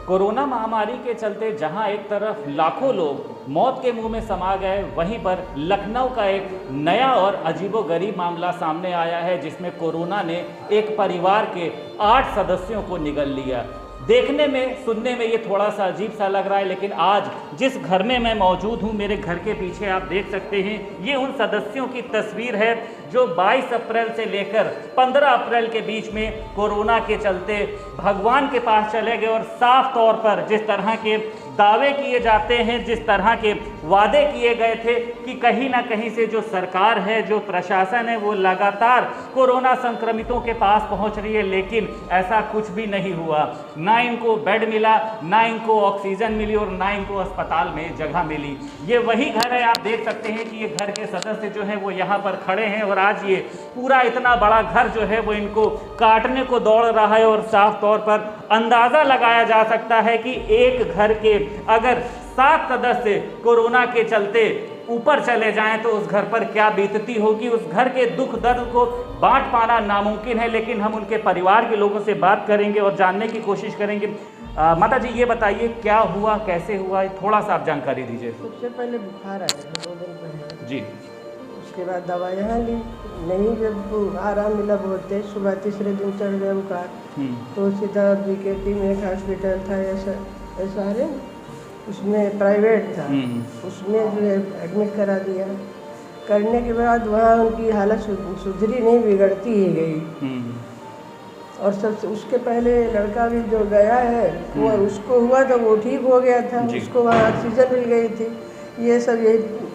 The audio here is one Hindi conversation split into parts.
कोरोना महामारी के चलते जहां एक तरफ लाखों लोग मौत के मुंह में समा गए, वहीं पर लखनऊ का एक नया और अजीबोगरीब मामला सामने आया है, जिसमें कोरोना ने एक परिवार के 8 सदस्यों को निगल लिया। देखने में, सुनने में ये थोड़ा सा अजीब सा लग रहा है, लेकिन आज जिस घर में मैं मौजूद हूँ, मेरे घर के पीछे आप देख सकते हैं, ये उन सदस्यों की तस्वीर है जो 22 अप्रैल से लेकर 15 अप्रैल के बीच में कोरोना के चलते भगवान के पास चले गए और साफ तौर पर जिस तरह के दावे किए जाते हैं, जिस तरह के वादे किए गए थे कि कहीं ना कहीं से जो सरकार है, जो प्रशासन है, वो लगातार कोरोना संक्रमितों के पास पहुंच रही है, लेकिन ऐसा कुछ भी नहीं हुआ। ना इनको बेड मिला, ना इनको ऑक्सीजन मिली और ना इनको अस्पताल में जगह मिली। ये वही घर है, आप देख सकते हैं कि ये घर के सदस्य जो हैं वो यहाँ पर खड़े हैं और आज ये पूरा इतना बड़ा घर जो है वो इनको काटने को दौड़ रहा है और साफ तौर पर अंदाज़ा लगाया जा सकता है कि एक घर के अगर 7 सदस्य कोरोना के चलते ऊपर चले जाएं तो उस घर पर क्या बीतती होगी। उस घर के दुख दर्द को बांट पाना नामुमकिन है, लेकिन हम उनके परिवार के लोगों से बात करेंगे और जानने की कोशिश करेंगे। माता जी, ये बताइए क्या हुआ, कैसे हुआ, थोड़ा सा आप जानकारी दीजिए। सबसे पहले बुखार आया था 2 दिन पहले जी। उसके बाद दवाइयाँ ली, नहीं जब आराम मिला बहुत तेज, सुबह तीसरे दिन चढ़ गया बुखार, तो सीधा बीकेटी में एक हॉस्पिटल था SRM, उसमें प्राइवेट था, उसमें जो है एडमिट करा दिया। करने के बाद वहाँ उनकी हालत सुधरी नहीं, बिगड़ती ही गई। और सबसे उसके पहले लड़का भी जो गया है वो उसको हुआ था, वो ठीक हो गया था, उसको वहाँ ऑक्सीजन मिल गई थी। ये सब यही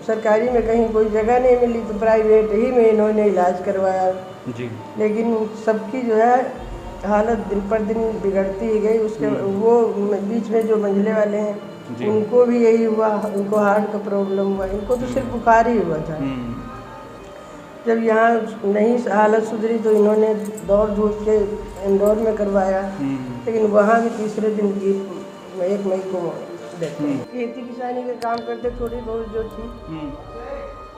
सरकारी में कहीं कोई जगह नहीं मिली तो प्राइवेट ही में इन्होंने इलाज करवाया जी। लेकिन सबकी जो है हालत दिन पर दिन बिगड़ती ही गई। उसके वो बीच में जो मंझले वाले हैं उनको भी यही हुआ, उनको हार्ट का प्रॉब्लम हुआ, इनको तो सिर्फ बुखार ही हुआ था। जब यहाँ नहीं हालत सुधरी तो इन्होंने दौड़ धूप के इंदौर में करवाया, लेकिन वहाँ भी तीसरे दिन की 1 मई को खेती किसानी का काम करते, थोड़ी बहुत जो थी,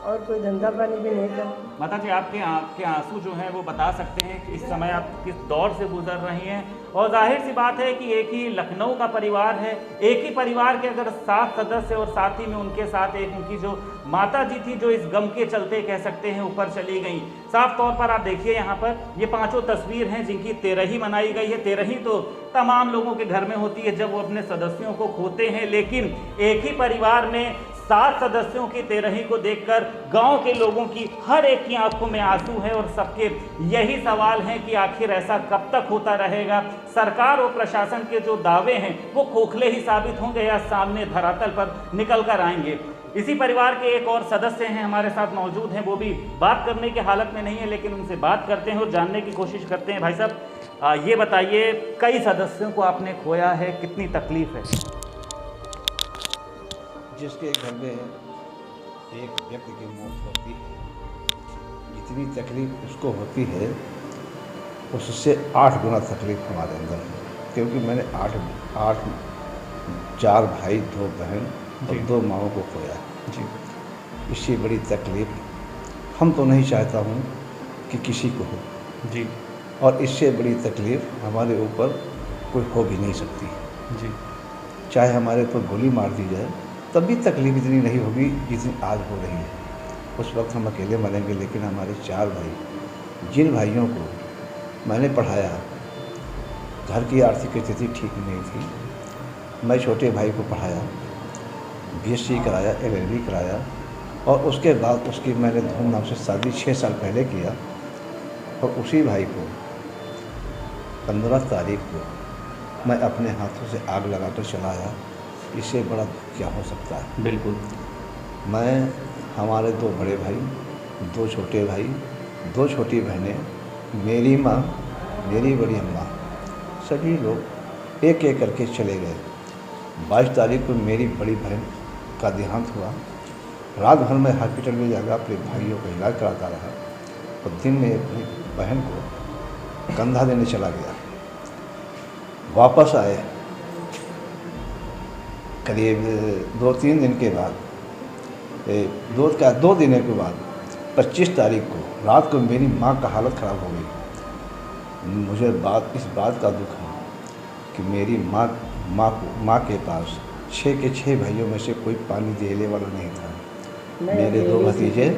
और कोई धंधा पानी भी नहीं था। माता जी, आपके आंसू जो हैं वो बता सकते हैं कि इस समय आप किस दौर से गुजर रही हैं। और जाहिर सी बात है कि एक ही लखनऊ का परिवार है, एक ही परिवार के अगर 7 सदस्य और साथ ही में उनके साथ एक उनकी जो माता जी थी, जो इस गम के चलते कह सकते हैं ऊपर चली गई। साफ तौर पर आप देखिए यहाँ पर ये 5 तस्वीर हैं जिनकी 13वीं मनाई गई है। 13वीं तो तमाम लोगों के घर में होती है जब वो अपने सदस्यों को खोते हैं, लेकिन एक ही परिवार में 7 सदस्यों की 13वीं को देखकर गांव के लोगों की हर एक की आंखों में आंसू है और सबके यही सवाल हैं कि आखिर ऐसा कब तक होता रहेगा। सरकार और प्रशासन के जो दावे हैं वो खोखले ही साबित होंगे या सामने धरातल पर निकल कर आएंगे। इसी परिवार के एक और सदस्य हैं हमारे साथ मौजूद हैं, वो भी बात करने की हालत में नहीं है, लेकिन उनसे बात करते हैं और जानने की कोशिश करते हैं। भाई साहब, ये बताइए, कई सदस्यों को आपने खोया है, कितनी तकलीफ है? जिसके घर में एक व्यक्ति की मौत होती है, जितनी तकलीफ उसको होती है उससे 8 गुना तकलीफ हमारे अंदर है, क्योंकि मैंने 4 भाई 2 बहन और 2 माओं को खोया जी। इससे बड़ी तकलीफ हम तो नहीं चाहता हूँ कि किसी को हो जी, और इससे बड़ी तकलीफ हमारे ऊपर कोई हो भी नहीं सकती जी। चाहे हमारे ऊपर गोली मार दी जाए तब भी तकलीफ इतनी नहीं होगी जितनी आज हो रही है। उस वक्त हम अकेले मरेंगे, लेकिन हमारे 4 भाई, जिन भाइयों को मैंने पढ़ाया, घर की आर्थिक स्थिति ठीक नहीं थी, मैं छोटे भाई को पढ़ाया, BSc कराया, LLB कराया, और उसके बाद उसकी मैंने धूमधाम से शादी 6 साल पहले किया, और उसी भाई को 15 तारीख को मैं अपने हाथों से आग लगाकर चलाया। इससे बड़ा क्या हो सकता है? बिल्कुल। मैं, हमारे 2 बड़े भाई, 2 छोटे भाई, 2 छोटी बहनें, मेरी माँ, मेरी बड़ी अम्मा, सभी लोग एक एक करके चले गए। 22 तारीख को मेरी बड़ी बहन का देहांत हुआ। रात भर में हॉस्पिटल में जाकर अपने भाइयों का इलाज कराता रहा और दिन में अपनी बहन को कंधा देने चला गया। वापस आए करीब 2-3 दिन के बाद, 2 दिन के बाद 25 तारीख को रात को मेरी माँ का हालत ख़राब हो गई। मुझे इस बात का दुख है कि मेरी माँ माँ के पास 6 के 6 भाइयों में से कोई पानी देने वाला नहीं था। मेरे 2 भतीजे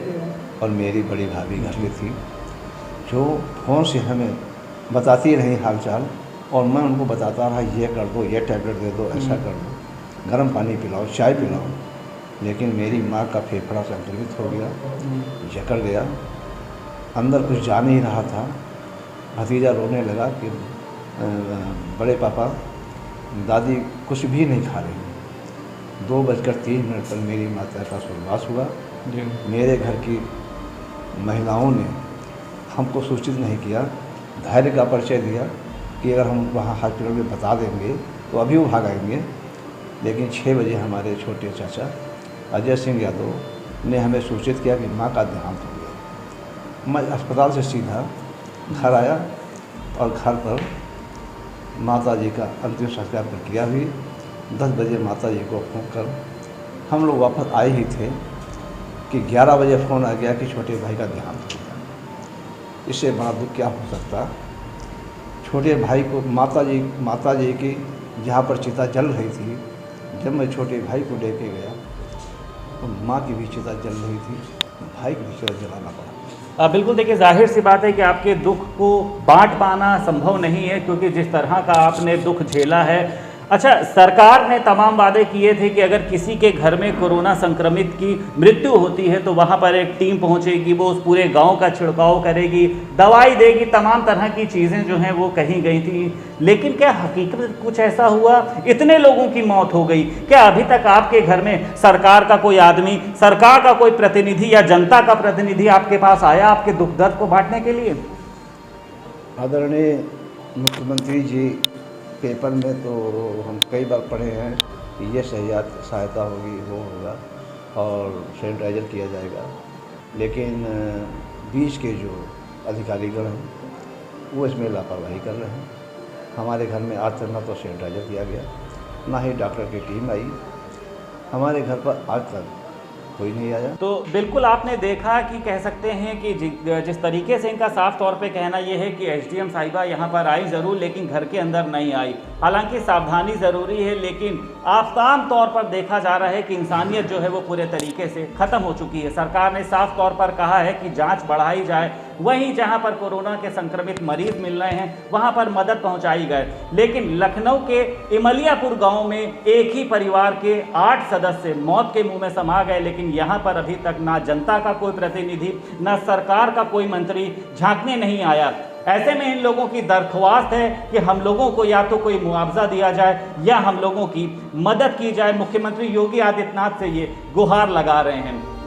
और मेरी बड़ी भाभी घर में थी, जो फ़ोन से हमें बताती रही हालचाल, और मैं उनको बताता रहा ये कर दो, ये टैबलेट दे दो, ऐसा कर दो, गर्म पानी पिलाओ, चाय पिलाओ। लेकिन मेरी माँ का फेफड़ा संक्रमित हो गया, जकड़ गया, अंदर कुछ जा नहीं रहा था। भतीजा रोने लगा कि बड़े पापा दादी कुछ भी नहीं खा रही। 2:03 पर मेरी माता का स्वर्गवास हुआ। मेरे घर की महिलाओं ने हमको सूचित नहीं किया, धैर्य का परिचय दिया कि अगर हम वहाँ हॉस्पिटल में बता देंगे तो अभी वो भागेंगे। लेकिन 6 बजे हमारे छोटे चाचा अजय सिंह यादव ने हमें सूचित किया कि माँ का देहांत हो गया। मैं अस्पताल से सीधा घर आया और घर पर माता जी का अंतिम संस्कार प्रक्रिया हुई। 10 बजे माता जी को फ़ोन कर हम लोग वापस आए ही थे कि 11 बजे फ़ोन आ गया कि छोटे भाई का देहांत हो गया। इससे बड़ा दुख क्या हो सकता। छोटे भाई को माता जी की जहाँ पर चिता जल रही थी, जब मैं छोटे भाई को लेके गया तो माँ की भी चिता जल रही थी, भाई की भी चिता जलाना पड़ा। बिल्कुल, देखिए जाहिर सी बात है कि आपके दुख को बांट पाना संभव नहीं है, क्योंकि जिस तरह का आपने दुख झेला है। अच्छा, सरकार ने तमाम वादे किए थे कि अगर किसी के घर में कोरोना संक्रमित की मृत्यु होती है तो वहाँ पर एक टीम पहुँचेगी, वो उस पूरे गांव का छिड़काव करेगी, दवाई देगी, तमाम तरह की चीज़ें जो हैं वो कही गई थी। लेकिन क्या हकीकत कुछ ऐसा हुआ? इतने लोगों की मौत हो गई, क्या अभी तक आपके घर में सरकार का कोई आदमी, सरकार का कोई प्रतिनिधि या जनता का प्रतिनिधि आपके पास आया आपके दुख दर्द को बांटने के लिए? आदरणीय मुख्यमंत्री जी, पेपर में तो हम कई बार पढ़े हैं कि ये सहायता होगी, वो होगा और सैनिटाइजर किया जाएगा। लेकिन बीच के जो अधिकारीगण हैं वो इसमें लापरवाही कर रहे हैं। हमारे घर में आज तक ना तो सैनिटाइजर किया गया, ना ही डॉक्टर की टीम आई। हमारे घर पर आज तक कोई नहीं आया। तो बिल्कुल आपने देखा कि कह सकते हैं कि जिस तरीके से इनका साफ तौर पे कहना यह है कि एसडीएम साहिबा यहाँ पर आई ज़रूर, लेकिन घर के अंदर नहीं आई। हालांकि सावधानी ज़रूरी है, लेकिन आम तौर पर देखा जा रहा है कि इंसानियत जो है वो पूरे तरीके से ख़त्म हो चुकी है। सरकार ने साफ तौर पर कहा है कि जाँच बढ़ाई जाए, वहीं जहाँ पर कोरोना के संक्रमित मरीज मिल रहे हैं वहाँ पर मदद पहुँचाई गए। लेकिन लखनऊ के इमलियापुर गाँव में एक ही परिवार के 8 सदस्य मौत के मुँह में समा गए, लेकिन यहाँ पर अभी तक ना जनता का कोई प्रतिनिधि, ना सरकार का कोई मंत्री झांकने नहीं आया। ऐसे में इन लोगों की दरख्वास्त है कि हम लोगों को या तो कोई मुआवजा दिया जाए या हम लोगों की मदद की जाए। मुख्यमंत्री योगी आदित्यनाथ से ये गुहार लगा रहे हैं।